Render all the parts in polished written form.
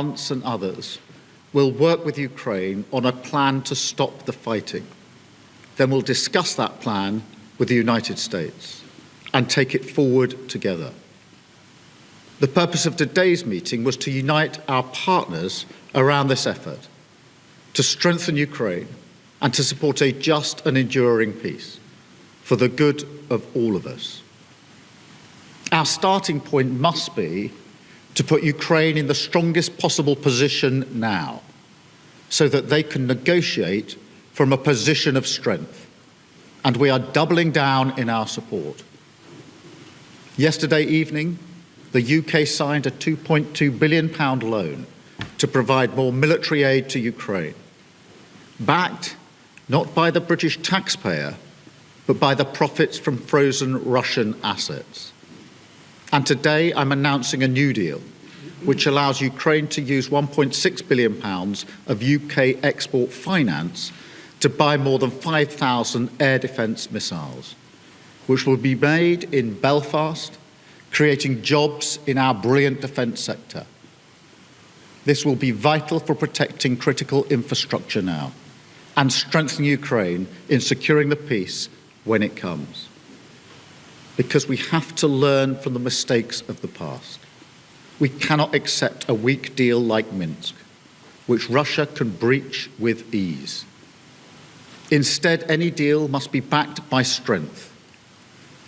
France and others will work with Ukraine on a plan to stop the fighting. Then we'll discuss that plan with the United States and take it forward together. The purpose of today's meeting was to unite our partners around this effort, to strengthen Ukraine and to support a just and enduring peace for the good of all of us. Our starting point must be to put Ukraine in the strongest possible position now, so that they can negotiate from a position of strength. And we are doubling down in our support. Yesterday evening, the UK signed a £2.2 billion loan to provide more military aid to Ukraine, backed not by the British taxpayer, but by the profits from frozen Russian assets. And today I'm announcing a new deal, which allows Ukraine to use £1.6 billion of UK export finance to buy more than 5,000 air defence missiles, which will be made in Belfast, creating jobs in our brilliant defence sector. This will be vital for protecting critical infrastructure now and strengthening Ukraine in securing the peace when it comes. Because we have to learn from the mistakes of the past. We cannot accept a weak deal like Minsk, which Russia can breach with ease. Instead, any deal must be backed by strength.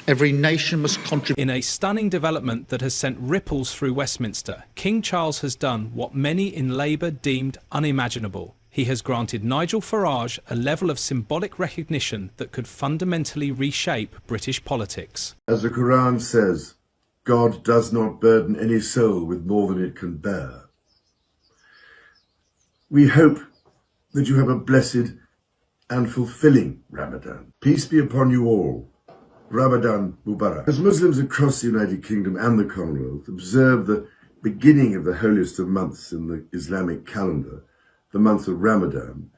Every nation must contribute. In a stunning development that has sent ripples through Westminster, King Charles has done what many in Labour deemed unimaginable. He has granted Nigel Farage a level of symbolic recognition that could fundamentally reshape British politics. As the Quran says, God does not burden any soul with more than it can bear. We hope that you have a blessed and fulfilling Ramadan. Peace be upon you all. Ramadan Mubarak. As Muslims across the United Kingdom and the Commonwealth observe the beginning of the holiest of months in the Islamic calendar, the month of Ramadan,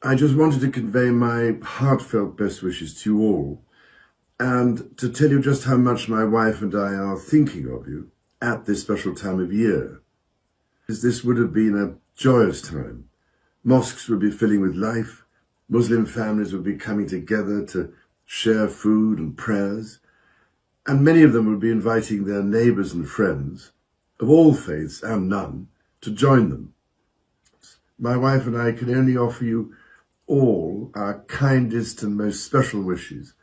I just wanted to convey my heartfelt best wishes to you all and to tell you just how much my wife and I are thinking of you at this special time of year. This would have been a joyous time. Mosques would be filling with life, Muslim families would be coming together to share food and prayers, and many of them would be inviting their neighbours and friends, of all faiths and none, to join them. My wife and I can only offer you all our kindest and most special wishes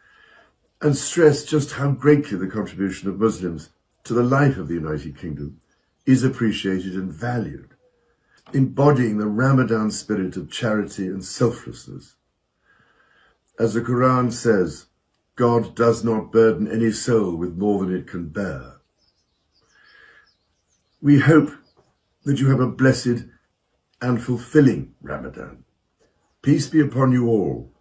and stress just how greatly the contribution of Muslims to the life of the United Kingdom is appreciated and valued, embodying the Ramadan spirit of charity and selflessness. As the Quran says, God does not burden any soul with more than it can bear. We hope that you have a blessed and fulfilling Ramadan. Peace be upon you all.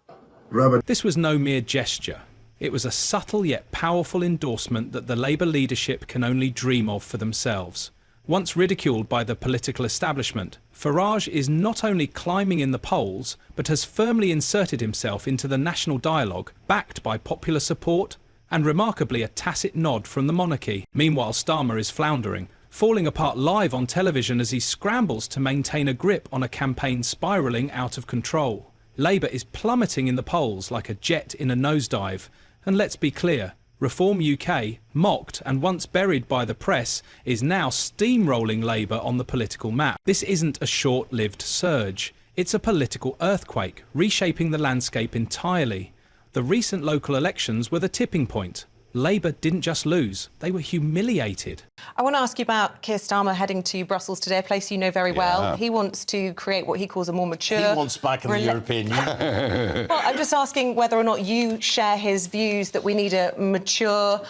Ramadan. This was no mere gesture. It was a subtle yet powerful endorsement that the Labour leadership can only dream of for themselves. Once ridiculed by the political establishment, Farage is not only climbing in the polls, but has firmly inserted himself into the national dialogue, backed by popular support and remarkably a tacit nod from the monarchy. Meanwhile, Starmer is floundering, falling apart live on television as he scrambles to maintain a grip on a campaign spiralling out of control. Labour is plummeting in the polls like a jet in a nosedive. And let's be clear, Reform UK, mocked and once buried by the press, is now steamrolling Labour on the political map. This isn't a short-lived surge. It's a political earthquake, reshaping the landscape entirely. The recent local elections were the tipping point. Labour didn't just lose, they were humiliated. I want to ask you about Keir Starmer heading to Brussels today, a place you know very well. He wants to create what he calls a more mature... He wants back in the European Union. Well, I'm just asking whether or not you share his views that we need a mature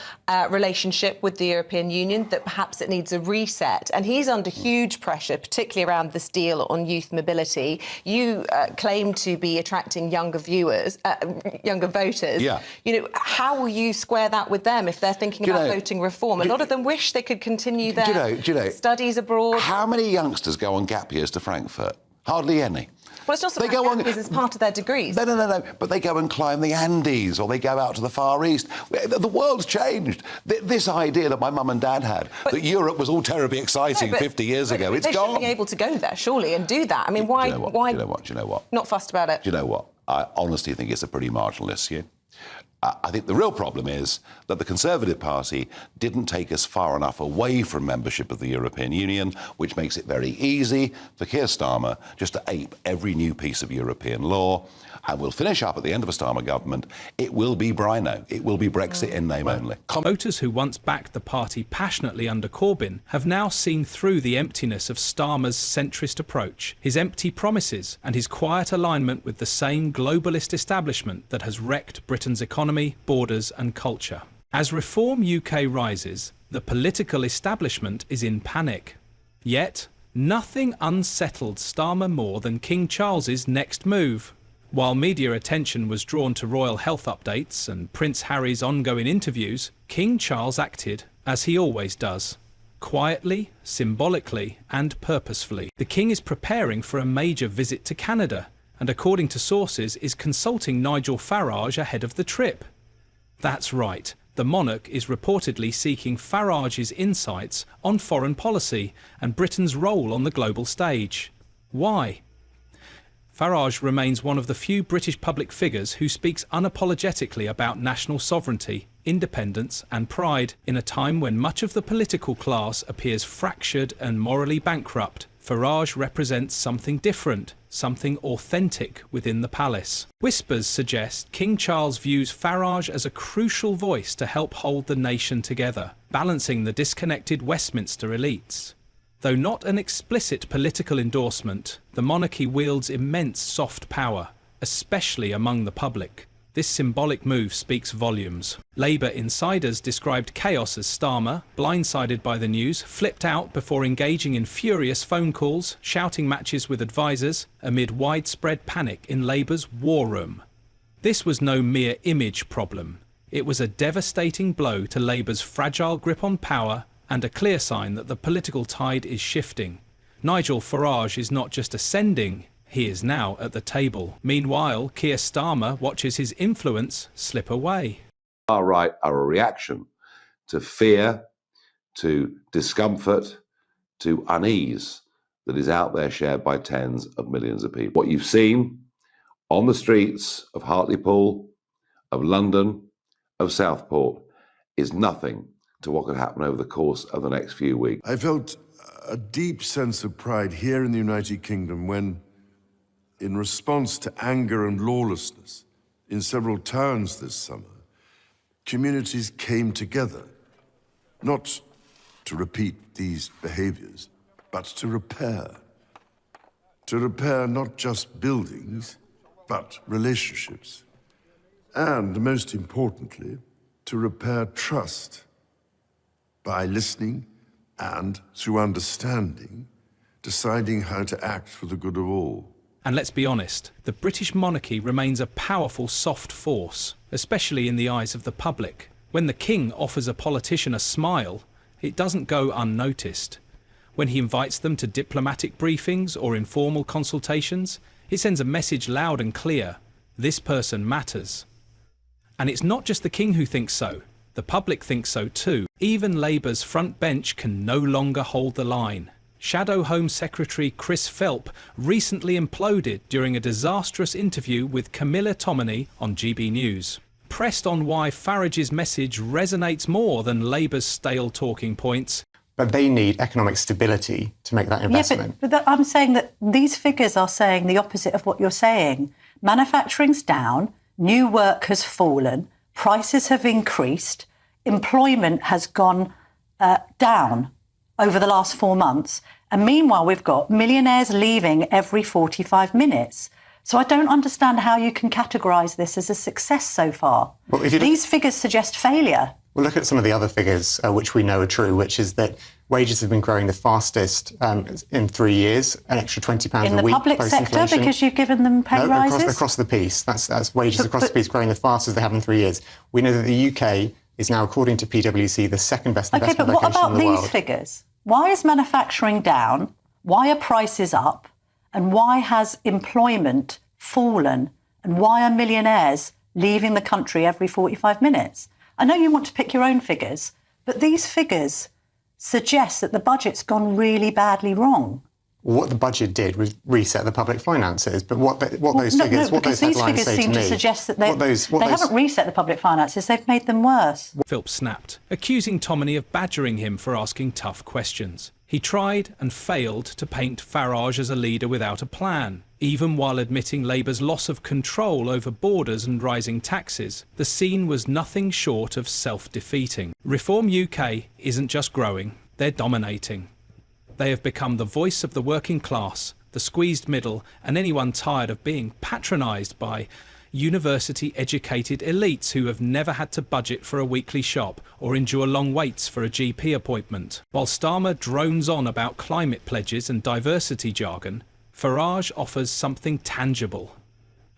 relationship with the European Union, that perhaps it needs a reset. And he's under huge pressure, particularly around this deal on youth mobility. You claim to be attracting younger voters. Yeah. You know, how will you square that with them if they're thinking about voting reform? A lot of them wish they could continue their studies abroad. How many youngsters go on gap years to Frankfurt? Hardly any. Well, it's not so much as part of their degrees. No. But they go and climb the Andes, or they go out to the Far East. The world's changed. This idea that my mum and dad had, that Europe was all terribly exciting 50 years ago, it's gone. They should be able to go there, surely, and do that. I mean, why? Do you know what? Not fussed about it. Do you know what? I honestly think it's a pretty marginal issue. I think the real problem is that the Conservative Party didn't take us far enough away from membership of the European Union, which makes it very easy for Keir Starmer just to ape every new piece of European law. And we'll finish up at the end of a Starmer government. It will be Brino. It will be Brexit in name only. Voters who once backed the party passionately under Corbyn have now seen through the emptiness of Starmer's centrist approach, his empty promises and his quiet alignment with the same globalist establishment that has wrecked Britain's economy, borders and culture. As Reform UK rises, the political establishment is in panic. Yet, nothing unsettled Starmer more than King Charles's next move. While media attention was drawn to royal health updates and Prince Harry's ongoing interviews, King Charles acted as he always does. Quietly, symbolically and purposefully. The King is preparing for a major visit to Canada and, according to sources, is consulting Nigel Farage ahead of the trip. That's right, the monarch is reportedly seeking Farage's insights on foreign policy and Britain's role on the global stage. Why? Farage remains one of the few British public figures who speaks unapologetically about national sovereignty, independence and pride in a time when much of the political class appears fractured and morally bankrupt. Farage represents something different, something authentic within the palace. Whispers suggest King Charles views Farage as a crucial voice to help hold the nation together, balancing the disconnected Westminster elites. Though not an explicit political endorsement, the monarchy wields immense soft power, especially among the public. This symbolic move speaks volumes. Labour insiders described chaos as Starmer, blindsided by the news, flipped out before engaging in furious phone calls, shouting matches with advisers, amid widespread panic in Labour's war room. This was no mere image problem. It was a devastating blow to Labour's fragile grip on power and a clear sign that the political tide is shifting. Nigel Farage is not just ascending, he is now at the table. Meanwhile, Keir Starmer watches his influence slip away. Our right are a reaction to fear, to discomfort, to unease that is out there shared by tens of millions of people. What you've seen on the streets of Hartlepool, of London, of Southport is nothing to what could happen over the course of the next few weeks. I felt a deep sense of pride here in the United Kingdom when, in response to anger and lawlessness in several towns this summer, communities came together, not to repeat these behaviors, but to repair. To repair not just buildings, but relationships. And, most importantly, to repair trust by listening and, through understanding, deciding how to act for the good of all. And let's be honest, the British monarchy remains a powerful soft force, especially in the eyes of the public. When the King offers a politician a smile, it doesn't go unnoticed. When he invites them to diplomatic briefings or informal consultations, it sends a message loud and clear: this person matters. And it's not just the King who thinks so. The public thinks so too. Even Labour's front bench can no longer hold the line. Shadow Home Secretary Chris Phelp recently imploded during a disastrous interview with Camilla Tominey on GB News. Pressed on why Farage's message resonates more than Labour's stale talking points. But they need economic stability to make that investment. Yeah, but I'm saying that these figures are saying the opposite of what you're saying. Manufacturing's down, new work has fallen, prices have increased, employment has gone down over the last 4 months. And meanwhile, we've got millionaires leaving every 45 minutes. So I don't understand how you can categorise this as a success so far. Well, these figures suggest failure. Well, look at some of the other figures which we know are true, which is that wages have been growing the fastest in 3 years, an extra £20 a week. In the public sector, because you've given them pay rises? Across the piece. That's wages across the piece growing the fastest they have in 3 years. We know that the UK is now, according to PwC, the second best investment location in the world. Okay, but what about these figures? Why is manufacturing down? Why are prices up? And why has employment fallen? And why are millionaires leaving the country every 45 minutes? I know you want to pick your own figures, but these figures suggest that the budget's gone really badly wrong. What the budget did was reset the public finances, but what those headlines say to me... These figures seem to suggest that they haven't reset the public finances, they've made them worse. Philp snapped, accusing Tomini of badgering him for asking tough questions. He tried and failed to paint Farage as a leader without a plan. Even while admitting Labour's loss of control over borders and rising taxes, the scene was nothing short of self-defeating. Reform UK isn't just growing, they're dominating. They have become the voice of the working class, the squeezed middle, and anyone tired of being patronised by university-educated elites who have never had to budget for a weekly shop or endure long waits for a GP appointment. While Starmer drones on about climate pledges and diversity jargon, Farage offers something tangible.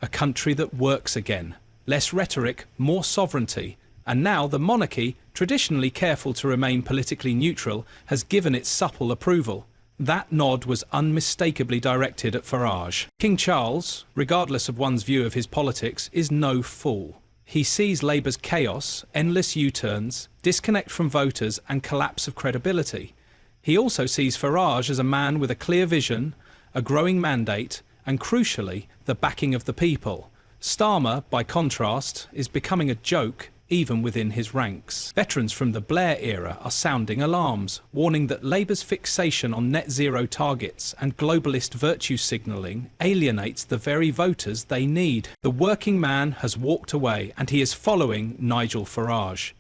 A country that works again. Less rhetoric, more sovereignty. And now the monarchy, traditionally careful to remain politically neutral, has given its supple approval. That nod was unmistakably directed at Farage. King Charles, regardless of one's view of his politics, is no fool. He sees Labour's chaos, endless U-turns, disconnect from voters and collapse of credibility. He also sees Farage as a man with a clear vision, a growing mandate, and crucially, the backing of the people. Starmer, by contrast, is becoming a joke even within his ranks. Veterans from the Blair era are sounding alarms, warning that Labour's fixation on net zero targets and globalist virtue signalling alienates the very voters they need. The working man has walked away and he is following Nigel Farage.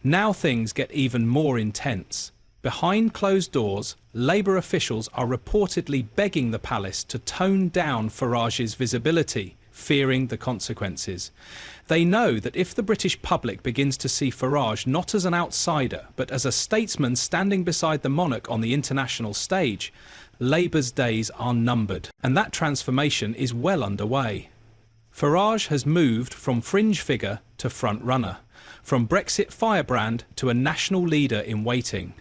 Now things get even more intense. Behind closed doors, Labour officials are reportedly begging the palace to tone down Farage's visibility, fearing the consequences. They know that if the British public begins to see Farage not as an outsider, but as a statesman standing beside the monarch on the international stage, Labour's days are numbered, and that transformation is well underway. Farage has moved from fringe figure to front runner, from Brexit firebrand to a national leader in waiting.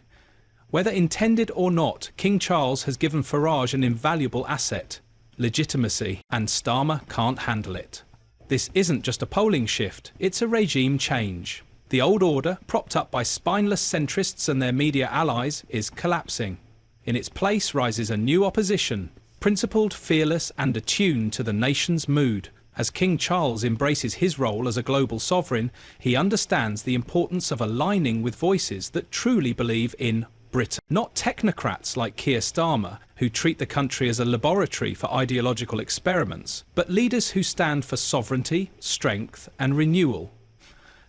Whether intended or not, King Charles has given Farage an invaluable asset: legitimacy, and Starmer can't handle it. This isn't just a polling shift, it's a regime change. The old order, propped up by spineless centrists and their media allies, is collapsing. In its place rises a new opposition, principled, fearless, and attuned to the nation's mood. As King Charles embraces his role as a global sovereign, he understands the importance of aligning with voices that truly believe in Britain. Not technocrats like Keir Starmer, who treat the country as a laboratory for ideological experiments, but leaders who stand for sovereignty, strength, and renewal.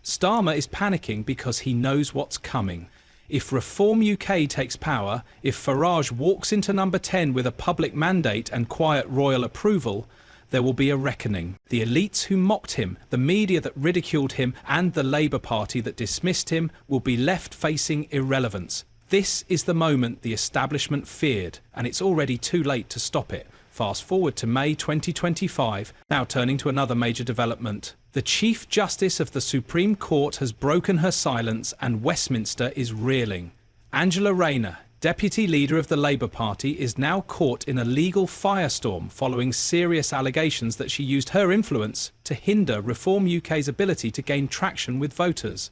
Starmer is panicking because he knows what's coming. If Reform UK takes power, if Farage walks into number 10 with a public mandate and quiet royal approval, there will be a reckoning. The elites who mocked him, the media that ridiculed him, and the Labour Party that dismissed him will be left facing irrelevance. This is the moment the establishment feared, and it's already too late to stop it. Fast forward to May 2025, now turning to another major development. The Chief Justice of the Supreme Court has broken her silence and Westminster is reeling. Angela Rayner, Deputy Leader of the Labour Party, is now caught in a legal firestorm following serious allegations that she used her influence to hinder Reform UK's ability to gain traction with voters.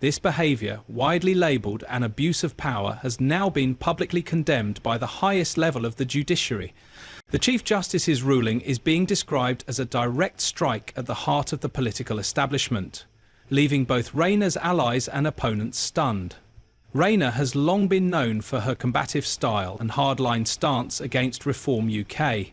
This behaviour, widely labelled an abuse of power, has now been publicly condemned by the highest level of the judiciary. The Chief Justice's ruling is being described as a direct strike at the heart of the political establishment, leaving both Rayner's allies and opponents stunned. Rayner has long been known for her combative style and hardline stance against Reform UK,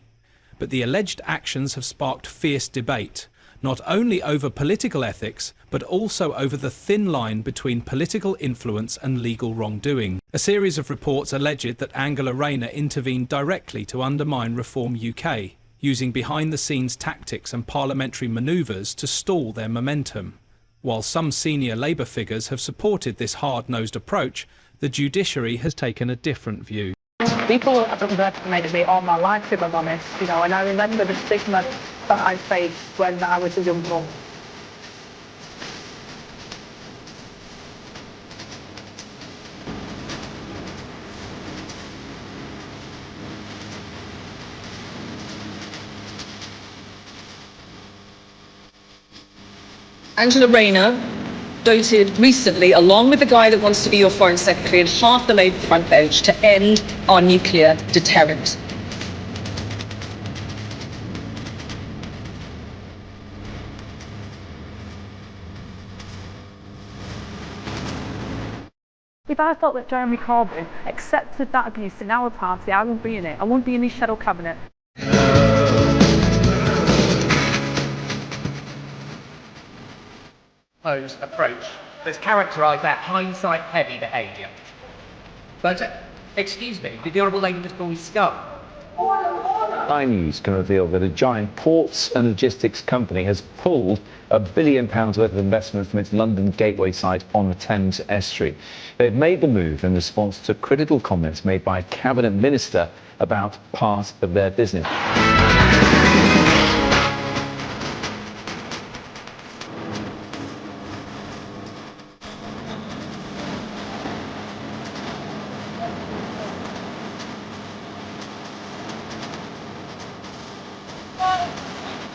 but the alleged actions have sparked fierce debate, not only over political ethics, but also over the thin line between political influence and legal wrongdoing. A series of reports alleged that Angela Rayner intervened directly to undermine Reform UK, using behind-the-scenes tactics and parliamentary manoeuvres to stall their momentum. While some senior Labour figures have supported this hard-nosed approach, the judiciary has taken a different view. People have underestimated me all my life, if I'm honest, and I remember the stigma that I faced when I was a young girl. Angela Rayner voted recently, along with the guy that wants to be your foreign secretary and half the Labour front page, to end our nuclear deterrent. If I thought that Jeremy Corbyn accepted that abuse in our party, I wouldn't be in it. I wouldn't be in his shadow cabinet. Approach that's characterised that hindsight-heavy behaviour. But, excuse me, did the Honourable Lady just call me scum? Sky News can reveal that a giant ports and logistics company has pulled £1 billion worth of investment from its London gateway site on the Thames estuary. They've made the move in response to critical comments made by a cabinet minister about part of their business.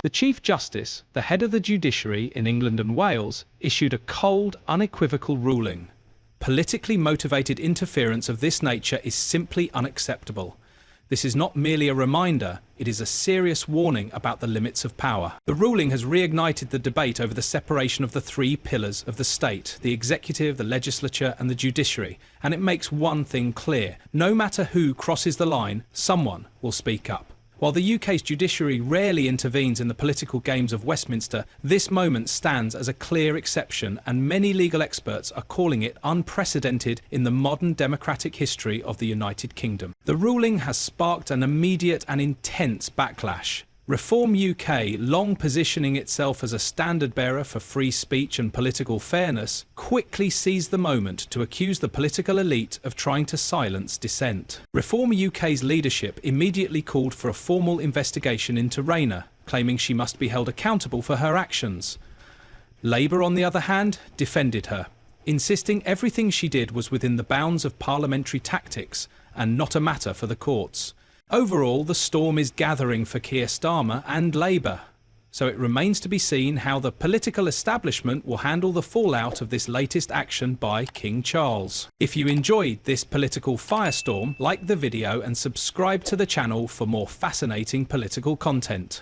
The Chief Justice, the head of the judiciary in England and Wales, issued a cold, unequivocal ruling. Politically motivated interference of this nature is simply unacceptable. This is not merely a reminder, it is a serious warning about the limits of power. The ruling has reignited the debate over the separation of the three pillars of the state, the executive, the legislature and the judiciary, and it makes one thing clear. No matter who crosses the line, someone will speak up. While the UK's judiciary rarely intervenes in the political games of Westminster, this moment stands as a clear exception, and many legal experts are calling it unprecedented in the modern democratic history of the United Kingdom. The ruling has sparked an immediate and intense backlash. Reform UK, long positioning itself as a standard bearer for free speech and political fairness, quickly seized the moment to accuse the political elite of trying to silence dissent. Reform UK's leadership immediately called for a formal investigation into Rayner, claiming she must be held accountable for her actions. Labour, on the other hand, defended her, insisting everything she did was within the bounds of parliamentary tactics and not a matter for the courts. Overall, the storm is gathering for Keir Starmer and Labour, so it remains to be seen how the political establishment will handle the fallout of this latest action by King Charles. If you enjoyed this political firestorm, like the video and subscribe to the channel for more fascinating political content.